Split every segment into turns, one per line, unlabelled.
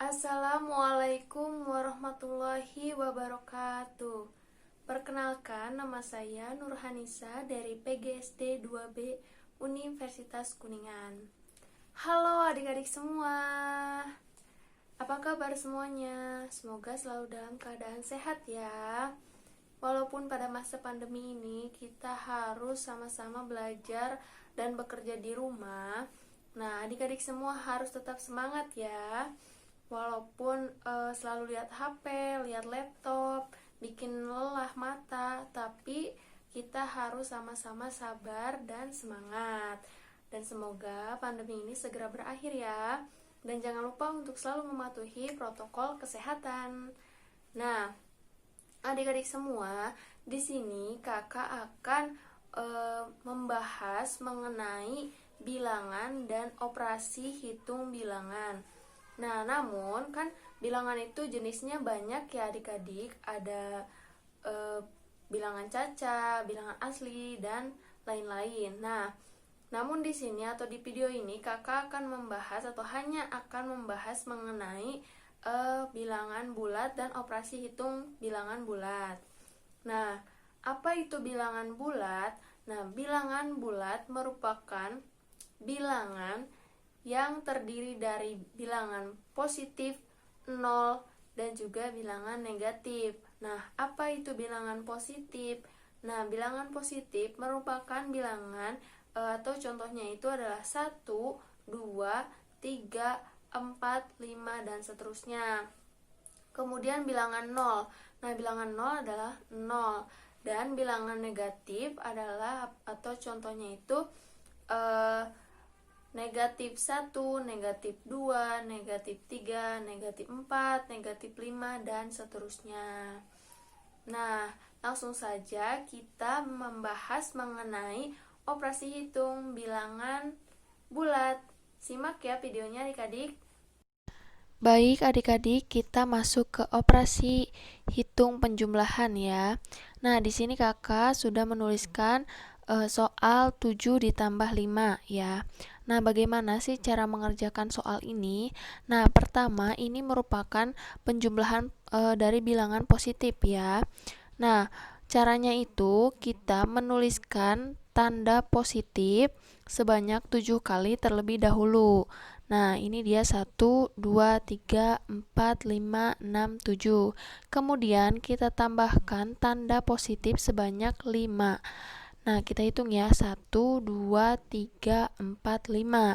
Assalamualaikum warahmatullahi wabarakatuh. Perkenalkan, nama saya Nurhanisa dari PGSD 2B Universitas Kuningan. Halo adik-adik semua. Apa kabar semuanya? Semoga selalu dalam keadaan sehat ya. Walaupun pada masa pandemi ini kita harus sama-sama belajar dan bekerja di rumah. Nah, adik-adik semua harus tetap semangat ya. Walaupun selalu lihat HP, lihat laptop, bikin lelah mata, tapi kita harus sama-sama sabar dan semangat. Dan semoga pandemi ini segera berakhir ya. Dan jangan lupa untuk selalu mematuhi protokol kesehatan. Nah, adik-adik semua, di sini kakak akan membahas mengenai bilangan dan operasi hitung bilangan. Nah, namun kan bilangan itu jenisnya banyak ya adik-adik. Ada bilangan caca, bilangan asli, dan lain-lain. Nah, namun di sini atau di video ini kakak akan membahas atau hanya akan membahas mengenai bilangan bulat dan operasi hitung bilangan bulat. Nah, apa itu bilangan bulat? Nah, bilangan bulat merupakan bilangan yang terdiri dari bilangan positif, 0, dan juga bilangan negatif. Nah, apa itu bilangan positif? Nah, bilangan positif merupakan bilangan atau contohnya itu adalah 1, 2, 3, 4, 5, dan seterusnya. Kemudian bilangan 0. Nah, bilangan 0 adalah 0. Dan bilangan negatif adalah atau contohnya itu negatif 1, negatif 2, negatif 3, negatif 4, negatif 5, dan seterusnya. Nah, langsung saja kita membahas mengenai operasi hitung bilangan bulat. Simak ya videonya adik-adik.
Baik adik-adik, kita masuk ke operasi hitung penjumlahan ya. Nah, di sini kakak sudah menuliskan soal 7 ditambah 5 ya. Nah, bagaimana sih cara mengerjakan soal ini? Nah, pertama ini merupakan penjumlahan dari bilangan positif ya. Nah, caranya itu kita menuliskan tanda positif sebanyak 7 kali terlebih dahulu. Nah, ini dia 1, 2, 3, 4, 5, 6, 7. Kemudian kita tambahkan tanda positif sebanyak 5. Nah, kita hitung ya, 1, 2, 3, 4, 5.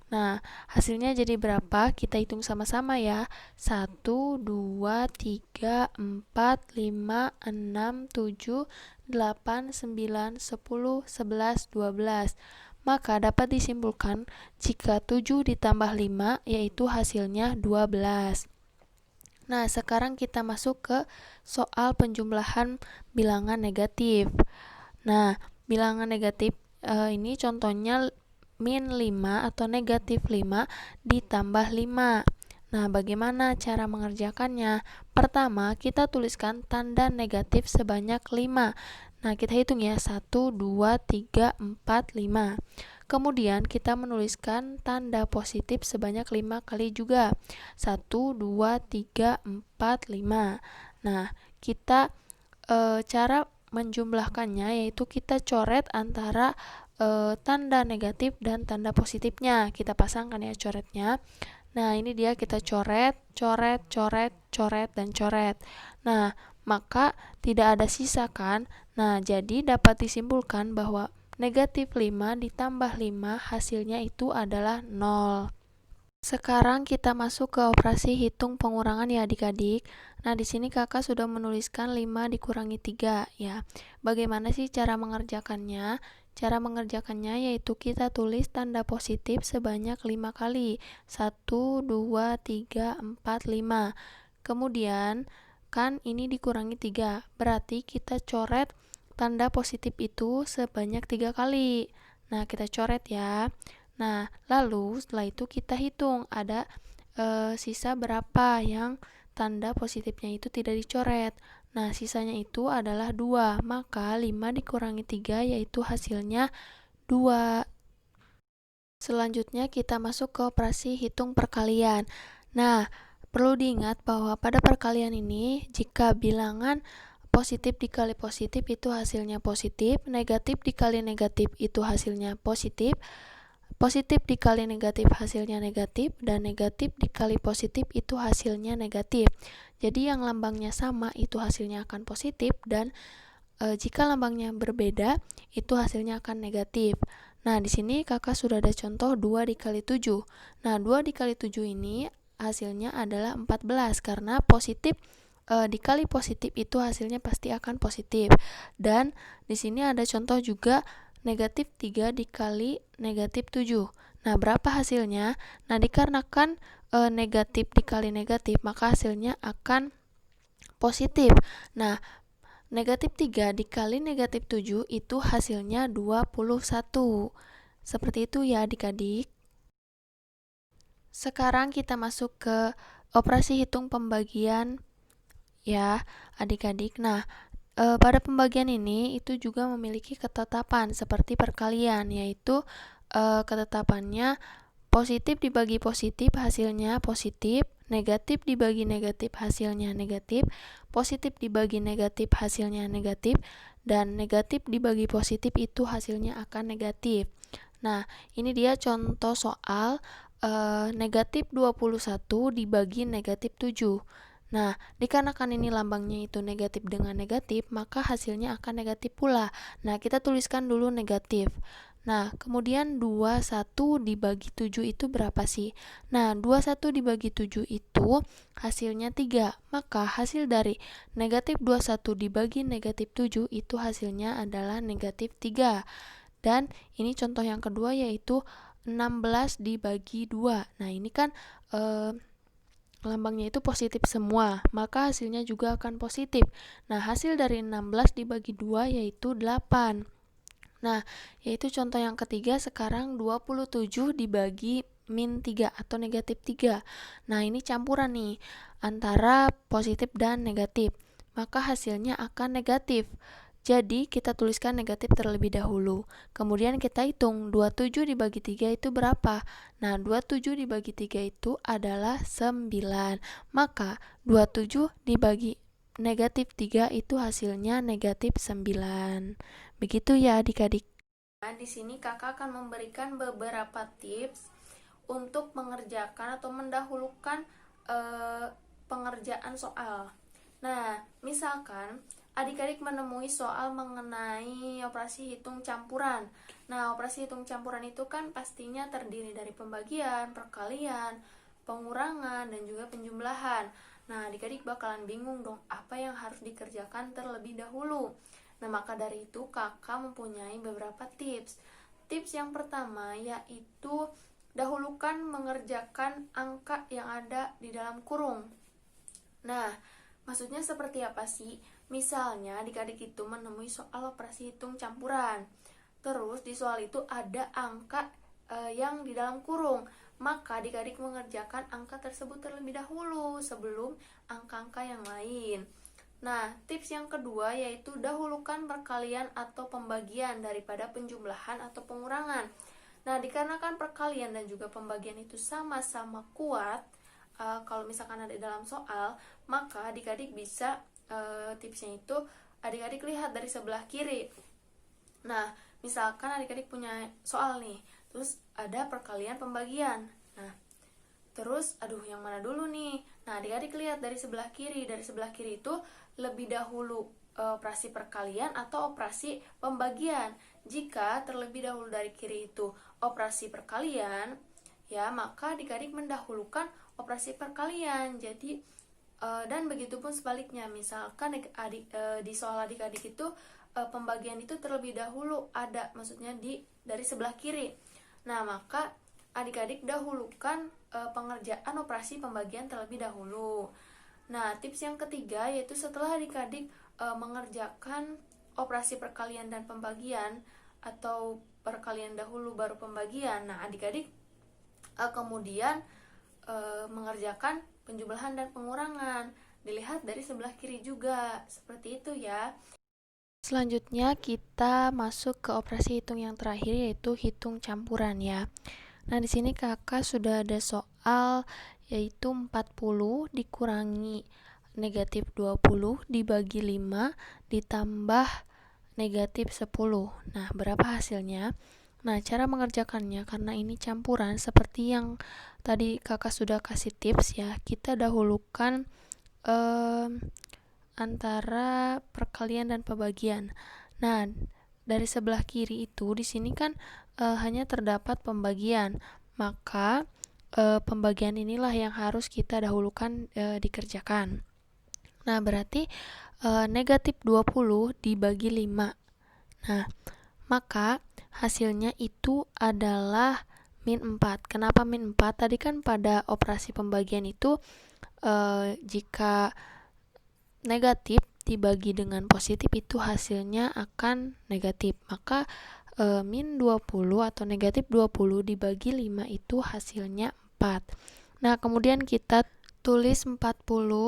Nah, hasilnya jadi berapa? Kita hitung sama-sama ya. 1, 2, 3, 4, 5, 6, 7, 8, 9, 10, 11, 12. Maka dapat disimpulkan jika 7 ditambah 5 yaitu hasilnya 12. Nah, sekarang kita masuk ke soal penjumlahan bilangan negatif. Nah, bilangan negatif ini contohnya min 5 atau negatif 5 ditambah 5. Nah, bagaimana cara mengerjakannya? Pertama, kita tuliskan tanda negatif sebanyak 5. Nah, kita hitung ya, 1, 2, 3, 4, 5. Kemudian kita menuliskan tanda positif sebanyak 5 kali juga. 1, 2, 3, 4, 5. Nah, kita cara menjumlahkannya yaitu kita coret antara tanda negatif dan tanda positifnya. Kita pasangkan ya coretnya. Nah, ini dia kita coret, coret, coret, coret, dan coret. Nah, maka tidak ada sisa kan? Nah, jadi dapat disimpulkan bahwa negatif 5 ditambah 5 hasilnya itu adalah 0. Sekarang kita masuk ke operasi hitung pengurangan ya adik-adik. Nah, di sini kakak sudah menuliskan 5 dikurangi 3 ya. Bagaimana sih cara mengerjakannya? Cara mengerjakannya yaitu kita tulis tanda positif sebanyak 5 kali. 1, 2, 3, 4, 5. Kemudian, kan ini dikurangi 3. Berarti kita coret tanda positif itu sebanyak 3 kali. Nah, kita coret ya. Nah, lalu setelah itu kita hitung ada sisa berapa yang tanda positifnya itu tidak dicoret. Nah, sisanya itu adalah 2. Maka 5 dikurangi 3 yaitu hasilnya 2. Selanjutnya kita masuk ke operasi hitung perkalian. Nah, perlu diingat bahwa pada perkalian ini, jika bilangan positif dikali positif itu hasilnya positif, negatif dikali negatif itu hasilnya positif, positif dikali negatif hasilnya negatif, dan negatif dikali positif itu hasilnya negatif. Jadi yang lambangnya sama itu hasilnya akan positif, dan jika lambangnya berbeda itu hasilnya akan negatif. Nah, di sini kakak sudah ada contoh 2 dikali 7. Nah, 2 dikali 7 ini hasilnya adalah 14 karena positif dikali positif itu hasilnya pasti akan positif. Dan di sini ada contoh juga negatif 3 dikali negatif 7. Nah, berapa hasilnya? Nah, dikarenakan negatif dikali negatif, maka hasilnya akan positif. Nah, negatif 3 dikali negatif 7 itu hasilnya 21. Seperti itu ya adik-adik. Sekarang kita masuk ke operasi hitung pembagian ya adik-adik. Nah, pada pembagian ini itu juga memiliki ketetapan seperti perkalian, yaitu ketetapannya positif dibagi positif hasilnya positif, negatif dibagi negatif hasilnya negatif, positif dibagi negatif hasilnya negatif, dan negatif dibagi positif itu hasilnya akan negatif. Nah, ini dia contoh soal negatif 21 dibagi negatif 7. Nah, dikarenakan ini lambangnya itu negatif dengan negatif, maka hasilnya akan negatif pula. Nah, kita tuliskan dulu negatif. Nah, kemudian 21 dibagi 7 itu berapa sih? Nah, 21 dibagi 7 itu hasilnya 3. Maka hasil dari negatif 21 dibagi negatif 7 itu hasilnya adalah negatif 3. Dan ini contoh yang kedua yaitu 16 dibagi 2. Nah, ini kan lambangnya itu positif semua, maka hasilnya juga akan positif. Nah, hasil dari 16 dibagi 2 yaitu 8. Nah, yaitu contoh yang ketiga. Sekarang 27 dibagi min 3 atau negatif 3. Nah, ini campuran nih antara positif dan negatif, maka hasilnya akan negatif. Jadi, kita tuliskan negatif terlebih dahulu. Kemudian kita hitung 27 dibagi 3 itu berapa? Nah, 27 dibagi 3 itu adalah 9. Maka 27 dibagi negatif 3 itu hasilnya negatif 9. Begitu ya adik-adik.
Nah, di sini kakak akan memberikan beberapa tips untuk mengerjakan atau mendahulukan pengerjaan soal. Nah, misalkan adik-adik menemui soal mengenai operasi hitung campuran. Nah, operasi hitung campuran itu kan pastinya terdiri dari pembagian, perkalian, pengurangan, dan juga penjumlahan. Nah, adik-adik bakalan bingung dong apa yang harus dikerjakan terlebih dahulu. Nah, maka dari itu kakak mempunyai beberapa tips. Tips yang pertama yaitu dahulukan mengerjakan angka yang ada di dalam kurung. Nah, maksudnya seperti apa sih? Misalnya adik-adik itu menemui soal operasi hitung campuran. Terus di soal itu ada angka yang di dalam kurung. Maka adik-adik mengerjakan angka tersebut terlebih dahulu sebelum angka-angka yang lain. Nah, tips yang kedua yaitu dahulukan perkalian atau pembagian daripada penjumlahan atau pengurangan. Nah, dikarenakan perkalian dan juga pembagian itu sama-sama kuat, kalau misalkan ada dalam soal, maka adik-adik bisa tipsnya itu adik-adik lihat dari sebelah kiri. Nah, misalkan adik-adik punya soal nih, terus ada perkalian pembagian. Nah, terus yang mana dulu nih? Nah, adik-adik lihat dari sebelah kiri. Dari sebelah kiri itu lebih dahulu operasi perkalian atau operasi pembagian. Jika terlebih dahulu dari kiri itu operasi perkalian, ya maka adik-adik mendahulukan operasi perkalian. Jadi dan begitupun sebaliknya. Misalkan di soal adik-adik itu pembagian itu terlebih dahulu ada, maksudnya dari sebelah kiri. Nah, maka adik-adik dahulukan pengerjaan operasi pembagian terlebih dahulu. Nah, tips yang ketiga yaitu setelah adik-adik mengerjakan operasi perkalian dan pembagian atau perkalian dahulu baru pembagian. Nah, adik-adik kemudian mengerjakan penjumlahan dan pengurangan. Dilihat dari sebelah kiri juga. Seperti itu ya.
Selanjutnya kita masuk ke operasi hitung yang terakhir yaitu hitung campuran ya. Nah, di sini kakak sudah ada soal yaitu 40 dikurangi negatif 20 dibagi 5 ditambah negatif 10. Nah, berapa hasilnya? Nah, cara mengerjakannya karena ini campuran seperti yang tadi kakak sudah kasih tips ya, kita dahulukan antara perkalian dan pembagian. Nah, dari sebelah kiri itu di sini kan hanya terdapat pembagian, maka pembagian inilah yang harus kita dahulukan dikerjakan. Nah, berarti negatif 20 dibagi 5. Nah, maka hasilnya itu adalah min 4. Kenapa min 4? Tadi kan pada operasi pembagian itu jika negatif dibagi dengan positif itu hasilnya akan negatif. Maka min 20 atau negatif 20 dibagi 5 itu hasilnya 4. Nah, kemudian kita tulis 40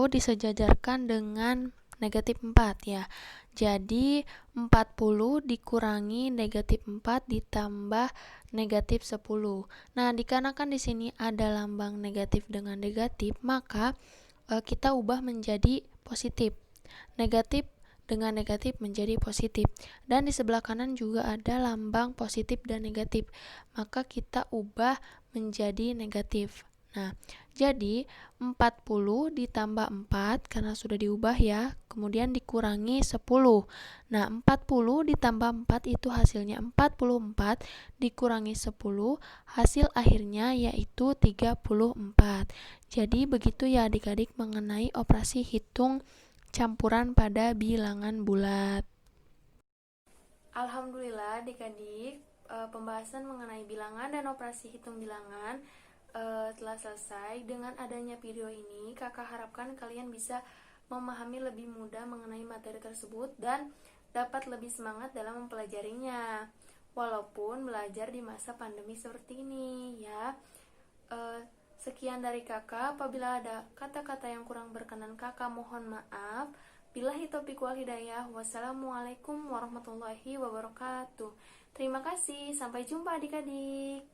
disejajarkan dengan negatif 4 ya. Jadi 40 dikurangi negatif 4 ditambah negatif 10. Nah, dikarenakan di sini ada lambang negatif dengan negatif, maka kita ubah menjadi positif. Negatif dengan negatif menjadi positif. Dan di sebelah kanan juga ada lambang positif dan negatif. Maka kita ubah menjadi negatif. Nah, jadi 40 ditambah 4 karena sudah diubah ya, kemudian dikurangi 10. Nah, 40 ditambah 4 itu hasilnya 44 dikurangi 10, hasil akhirnya yaitu 34. Jadi begitu ya adik-adik mengenai operasi hitung campuran pada bilangan bulat.
Alhamdulillah adik-adik, pembahasan mengenai bilangan dan operasi hitung bilangan telah selesai. Dengan adanya video ini, kakak harapkan kalian bisa memahami lebih mudah mengenai materi tersebut dan dapat lebih semangat dalam mempelajarinya, walaupun belajar di masa pandemi seperti ini ya. Sekian dari kakak. Apabila ada kata-kata yang kurang berkenan, kakak mohon maaf. Billahi taufiq wal hidayah. Wassalamualaikum warahmatullahi wabarakatuh. Terima kasih. Sampai jumpa adik-adik.